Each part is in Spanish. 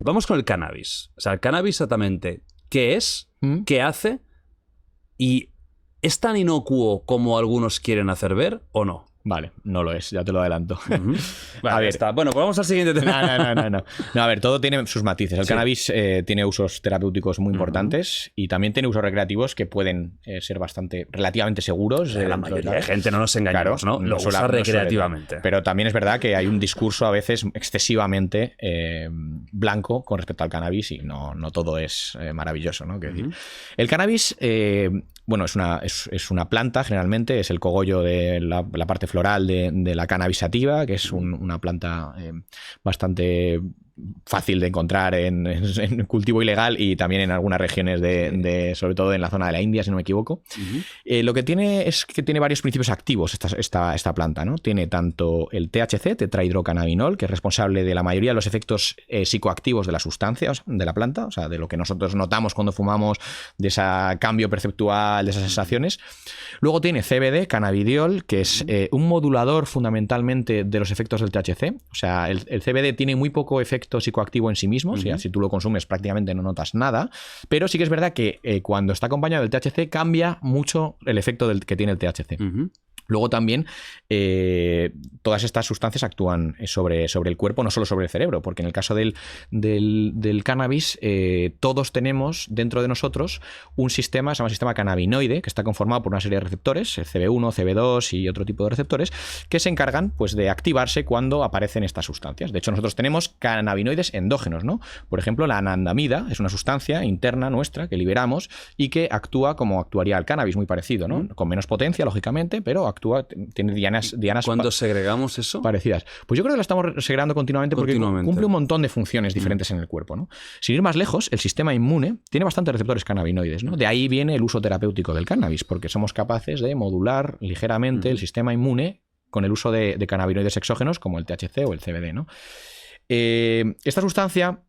Vamos con el cannabis. O sea, el cannabis exactamente, ¿qué es? ¿Qué hace? ¿Y es tan inocuo como algunos quieren hacer ver o no? Vale, no lo es, ya te lo adelanto. Vale, a ver, está. Bueno, pues vamos al siguiente tema. No, a ver, todo tiene sus matices. El cannabis tiene usos terapéuticos muy importantes y también tiene usos recreativos que pueden ser relativamente seguros. La mayoría de gente, no nos engañamos, claro, ¿no? Lo usa recreativamente. Pero también es verdad que hay un discurso a veces excesivamente blanco con respecto al cannabis y no todo es maravilloso, ¿no? Quiero decir, el cannabis, bueno, es una planta, generalmente, es el cogollo de la parte floral de la cannabis sativa, que es una planta bastante fácil de encontrar en cultivo ilegal y también en algunas regiones sobre todo en la zona de la India, si no me equivoco. Lo que tiene es que tiene varios principios activos esta planta, ¿no? Tiene tanto el THC, tetrahidrocannabinol, que es responsable de la mayoría de los efectos psicoactivos de la sustancia, o sea, de la planta, o sea, de lo que nosotros notamos cuando fumamos, de ese cambio perceptual, de esas sensaciones. Luego tiene CBD, cannabidiol, que es un modulador fundamentalmente de los efectos del THC. O sea, el CBD tiene muy poco efecto psicoactivo en sí mismo, o sea, si tú lo consumes prácticamente no notas nada, pero sí que es verdad que cuando está acompañado del THC cambia mucho el efecto que tiene el THC. Luego también todas estas sustancias actúan sobre el cuerpo, no solo sobre el cerebro, porque en el caso del cannabis todos tenemos dentro de nosotros un sistema, se llama sistema cannabinoide, que está conformado por una serie de receptores, el CB1, CB2 y otro tipo de receptores, que se encargan pues, de activarse cuando aparecen estas sustancias. De hecho, nosotros tenemos cannabinoides endógenos, ¿no? Por ejemplo, la anandamida es una sustancia interna nuestra que liberamos y que actúa como actuaría el cannabis, muy parecido, ¿no? Con menos potencia, lógicamente, pero actúa, tiene dianas ¿Cuándo segregamos eso? Parecidas. Pues yo creo que lo estamos segregando continuamente porque cumple un montón de funciones diferentes en el cuerpo, ¿no? Sin ir más lejos, el sistema inmune tiene bastantes receptores cannabinoides, ¿no? De ahí viene el uso terapéutico del cannabis, porque somos capaces de modular ligeramente el sistema inmune con el uso de cannabinoides exógenos como el THC o el CBD, ¿no? Esta sustancia,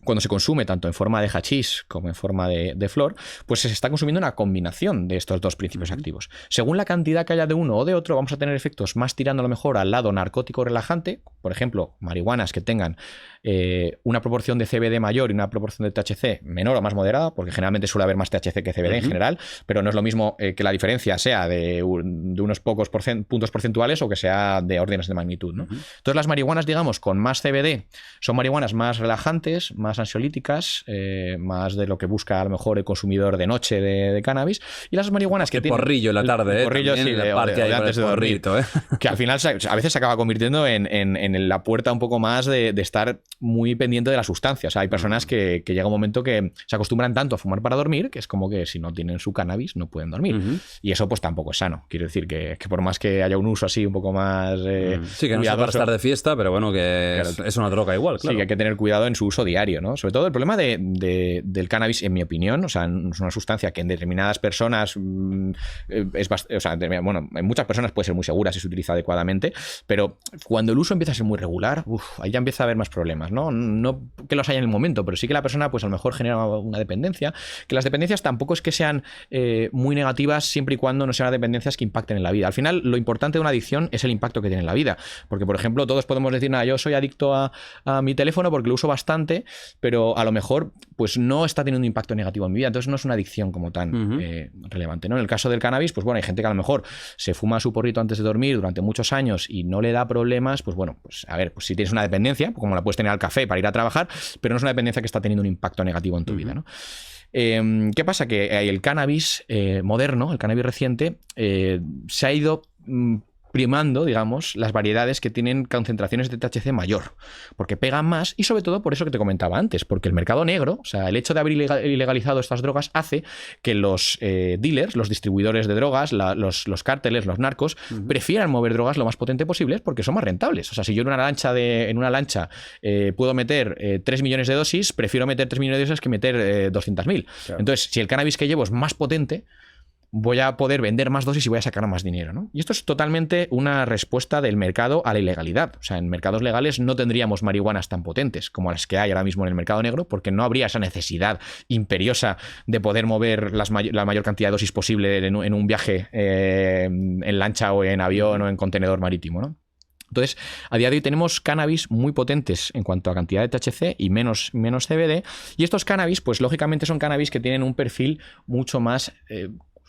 cuando se consume tanto en forma de hachís como en forma de flor, pues se está consumiendo una combinación de estos dos principios activos. Según la cantidad que haya de uno o de otro, vamos a tener efectos más tirando a lo mejor al lado narcótico relajante, por ejemplo, marihuanas que tengan una proporción de CBD mayor y una proporción de THC menor o más moderada, porque generalmente suele haber más THC que CBD en general, pero no es lo mismo que la diferencia sea de unos pocos puntos porcentuales o que sea de órdenes de magnitud, ¿no? Entonces las marihuanas, digamos, con más CBD son marihuanas más relajantes, más ansiolíticas, más de lo que busca a lo mejor el consumidor de noche de cannabis, y las marihuanas que tienen... Porrillo en la tarde, porrillo, sí, de antes de dormir. Que al final a veces se acaba convirtiendo en la puerta un poco más de estar muy pendiente de la sustancia. O sea, hay personas que llega un momento que se acostumbran tanto a fumar para dormir que es como que si no tienen su cannabis no pueden dormir. Y eso pues tampoco es sano. Quiero decir que por más que haya un uso así un poco más sí, que no sea para estar de fiesta, pero bueno, que claro, es una droga igual, claro. Sí, que hay que tener cuidado en su uso diario, ¿no? Sobre todo el problema del cannabis, en mi opinión, o sea, es una sustancia que en determinadas personas o sea, bueno, en muchas personas puede ser muy segura si se utiliza adecuadamente, pero cuando el uso empieza a ser muy regular, ahí ya empieza a haber más problemas, ¿no? No que los haya en el momento, pero sí que la persona pues a lo mejor genera una dependencia, que las dependencias tampoco es que sean muy negativas siempre y cuando no sean dependencias que impacten en la vida. Al final, lo importante de una adicción es el impacto que tiene en la vida, porque por ejemplo todos podemos decir, nada, yo soy adicto a mi teléfono porque lo uso bastante, pero a lo mejor pues no está teniendo un impacto negativo en mi vida, entonces no es una adicción como tan relevante, ¿no? En el caso del cannabis, pues bueno, hay gente que a lo mejor se fuma su porrito antes de dormir durante muchos años y no le da problemas, pues bueno, pues a ver, pues si tienes una dependencia, como la puedes tener al café para ir a trabajar, pero no es una dependencia que está teniendo un impacto negativo en tu vida, ¿no? ¿Qué pasa? Que el cannabis moderno, el cannabis reciente, se ha ido primando, digamos, las variedades que tienen concentraciones de THC mayor, porque pegan más y sobre todo por eso que te comentaba antes, porque el mercado negro, o sea, el hecho de haber ilegalizado estas drogas hace que los dealers, los distribuidores de drogas, los cárteles, los narcos, prefieran mover drogas lo más potente posibles porque son más rentables. O sea, si yo en una lancha puedo meter 3 millones de dosis, prefiero meter 3 millones de dosis que meter 200.000. Claro. Entonces, si el cannabis que llevo es más potente, voy a poder vender más dosis y voy a sacar más dinero, ¿no? Y esto es totalmente una respuesta del mercado a la ilegalidad. O sea, en mercados legales no tendríamos marihuanas tan potentes como las que hay ahora mismo en el mercado negro, porque no habría esa necesidad imperiosa de poder mover la mayor cantidad de dosis posible en un viaje en lancha o en avión o en contenedor marítimo, ¿no? Entonces, a día de hoy tenemos cannabis muy potentes en cuanto a cantidad de THC y menos CBD. Y estos cannabis, pues lógicamente son cannabis que tienen un perfil mucho más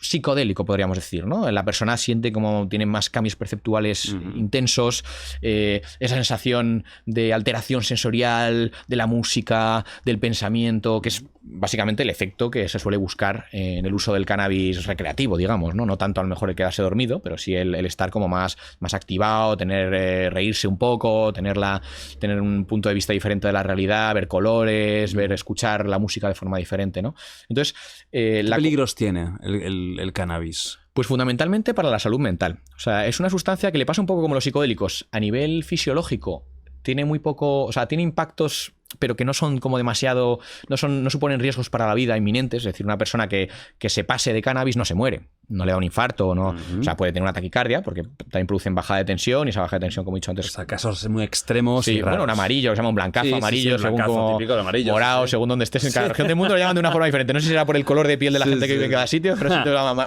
psicodélico, podríamos decir, ¿no? La persona siente como tiene más cambios perceptuales intensos, esa sensación de alteración sensorial, de la música, del pensamiento, que es básicamente el efecto que se suele buscar en el uso del cannabis recreativo, digamos, ¿no? No tanto a lo mejor el quedarse dormido, pero sí el estar como más activado, reírse un poco, tener un punto de vista diferente de la realidad, ver colores, escuchar la música de forma diferente, ¿no? Entonces, ¿qué peligros tiene el cannabis? Pues fundamentalmente para la salud mental. O sea, es una sustancia que le pasa un poco como los psicodélicos. A nivel fisiológico, tiene muy poco, o sea, tiene impactos, pero que no son como demasiado, no suponen riesgos para la vida inminentes. Es decir, una persona que se pase de cannabis no se muere, no le da un infarto, no, o sea, puede tener una taquicardia, porque también producen bajada de tensión, y esa bajada de tensión, como he dicho antes. O sea, casos muy extremos. Sí, y raros. bueno, un amarillo, que se llama un blancazo amarillo, un según blancazo, como típico de amarillo, morado, según donde estés en cada región del mundo, lo llaman de una forma diferente. No sé si será por el color de piel de la gente que vive en cada sitio, pero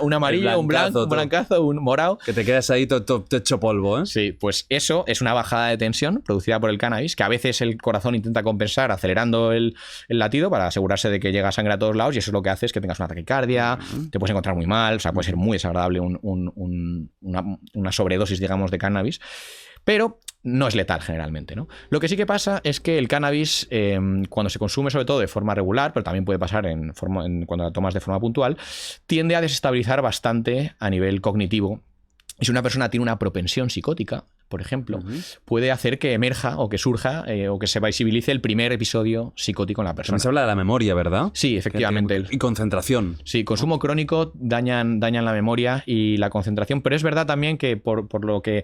un amarillo, un blanco, un blancazo, un morado. Que te quedas ahí todo hecho polvo, ¿eh? Sí, pues eso es una bajada de tensión producida por el cannabis, que a veces el corazón intenta compensar acelerando el latido para asegurarse de que llega sangre a todos lados, y eso es lo que hace es que tengas una taquicardia, te puedes encontrar muy mal, o sea, puede ser muy desagradable una sobredosis, digamos, de cannabis, pero no es letal generalmente, ¿no? Lo que sí que pasa es que el cannabis, cuando se consume sobre todo de forma regular, pero también puede pasar cuando la tomas de forma puntual, tiende a desestabilizar bastante a nivel cognitivo. Y si una persona tiene una propensión psicótica, por ejemplo, puede hacer que emerja o que surja o que se visibilice el primer episodio psicótico en la persona. También se habla de la memoria, ¿verdad? Sí, efectivamente. Y concentración. Sí, consumo crónico dañan la memoria y la concentración, pero es verdad también que por lo que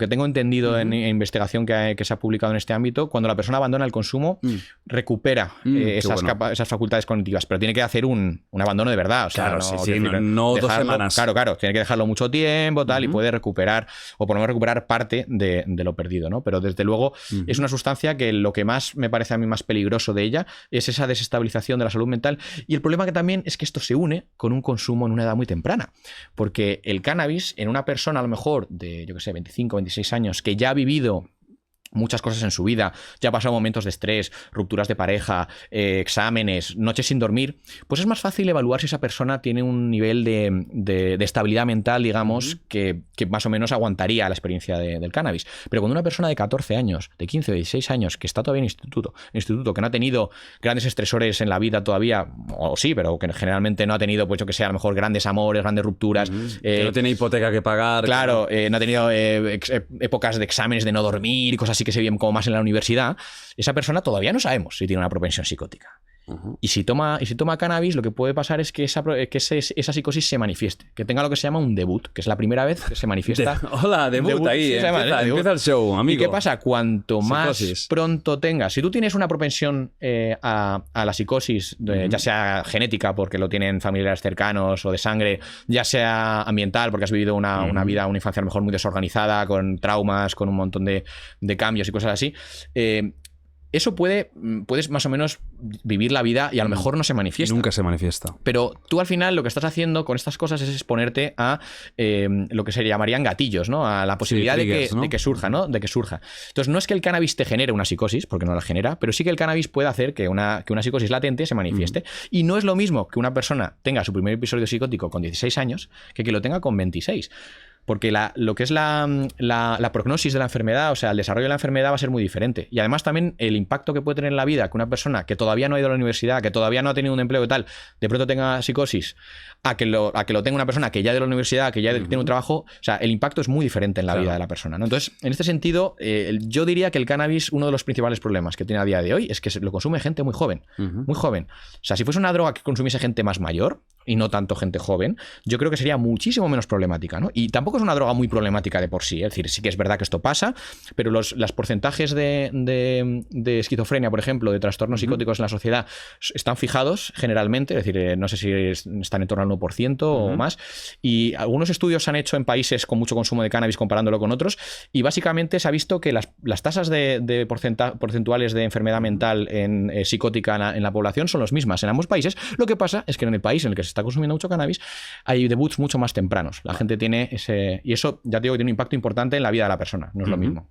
tengo entendido en investigación que se ha publicado en este ámbito, cuando la persona abandona el consumo, recupera esas facultades cognitivas, pero tiene que hacer un abandono de verdad. O sea, claro, no 2 semanas. Claro, tiene que dejarlo mucho tiempo, tal, y puede recuperar, o por lo menos recuperar parte de lo perdido, ¿no? Pero desde luego es una sustancia que lo que más me parece a mí más peligroso de ella es esa desestabilización de la salud mental, y el problema que también es que esto se une con un consumo en una edad muy temprana, porque el cannabis en una persona a lo mejor de, yo que sé, 25, 26 años, que ya ha vivido muchas cosas en su vida, ya ha pasado momentos de estrés, rupturas de pareja, exámenes, noches sin dormir, pues es más fácil evaluar si esa persona tiene un nivel de estabilidad mental, digamos, que más o menos aguantaría la experiencia del cannabis. Pero cuando una persona de 14 años, de 15 o 16 años, que está todavía en instituto, que no ha tenido grandes estresores en la vida todavía, o sí, pero que generalmente no ha tenido, pues yo que sé, a lo mejor grandes amores, grandes rupturas. Que no tiene hipoteca que pagar. Claro, no ha tenido épocas de exámenes de no dormir y cosas así que se vienen como más en la universidad, esa persona todavía no sabemos si tiene una propensión psicótica. Y si toma cannabis, lo que puede pasar es que esa psicosis se manifieste, que tenga lo que se llama un debut, que es la primera vez que se manifiesta. Hola, debut ahí, sí, empieza el show, amigo. ¿Y qué pasa? Cuanto más pronto tengas, si tú tienes una propensión a la psicosis, ya sea genética, porque lo tienen familiares cercanos o de sangre, ya sea ambiental, porque has vivido una infancia a lo mejor muy desorganizada, con traumas, con un montón de cambios y cosas así, eso puedes más o menos vivir la vida y a lo mejor no se manifiesta. Nunca se manifiesta. Pero tú al final lo que estás haciendo con estas cosas es exponerte a lo que se llamarían gatillos, ¿no? A la posibilidad triggers, de que surja, ¿no? De que surja. Entonces no es que el cannabis te genere una psicosis, porque no la genera, pero sí que el cannabis puede hacer que una psicosis latente se manifieste. Y no es lo mismo que una persona tenga su primer episodio psicótico con 16 años que lo tenga con 26. Porque lo que es la prognosis de la enfermedad, o sea, el desarrollo de la enfermedad va a ser muy diferente. Y además también el impacto que puede tener en la vida que una persona que todavía no ha ido a la universidad, que todavía no ha tenido un empleo y tal, de pronto tenga psicosis, a que lo tenga una persona que ya ha ido a la universidad, que ya tiene un trabajo, o sea, el impacto es muy diferente en la vida de la persona, ¿no? Entonces, en este sentido, yo diría que el cannabis, uno de los principales problemas que tiene a día de hoy es que lo consume gente muy joven, muy joven. O sea, si fuese una droga que consumiese gente más mayor y no tanto gente joven, yo creo que sería muchísimo menos problemática, ¿no? Y tampoco es una droga muy problemática de por sí, es decir, sí que es verdad que esto pasa, pero los porcentajes de esquizofrenia, por ejemplo, de trastornos psicóticos en la sociedad están fijados generalmente, es decir, no sé si están en torno al 1% o más, y algunos estudios se han hecho en países con mucho consumo de cannabis comparándolo con otros, y básicamente se ha visto que las tasas de porcentuales de enfermedad mental psicótica en la población son las mismas en ambos países. Lo que pasa es que en el país en el que se está consumiendo mucho cannabis, hay debuts mucho más tempranos. La gente tiene ese... Y eso, ya te digo, que tiene un impacto importante en la vida de la persona. No es lo mismo.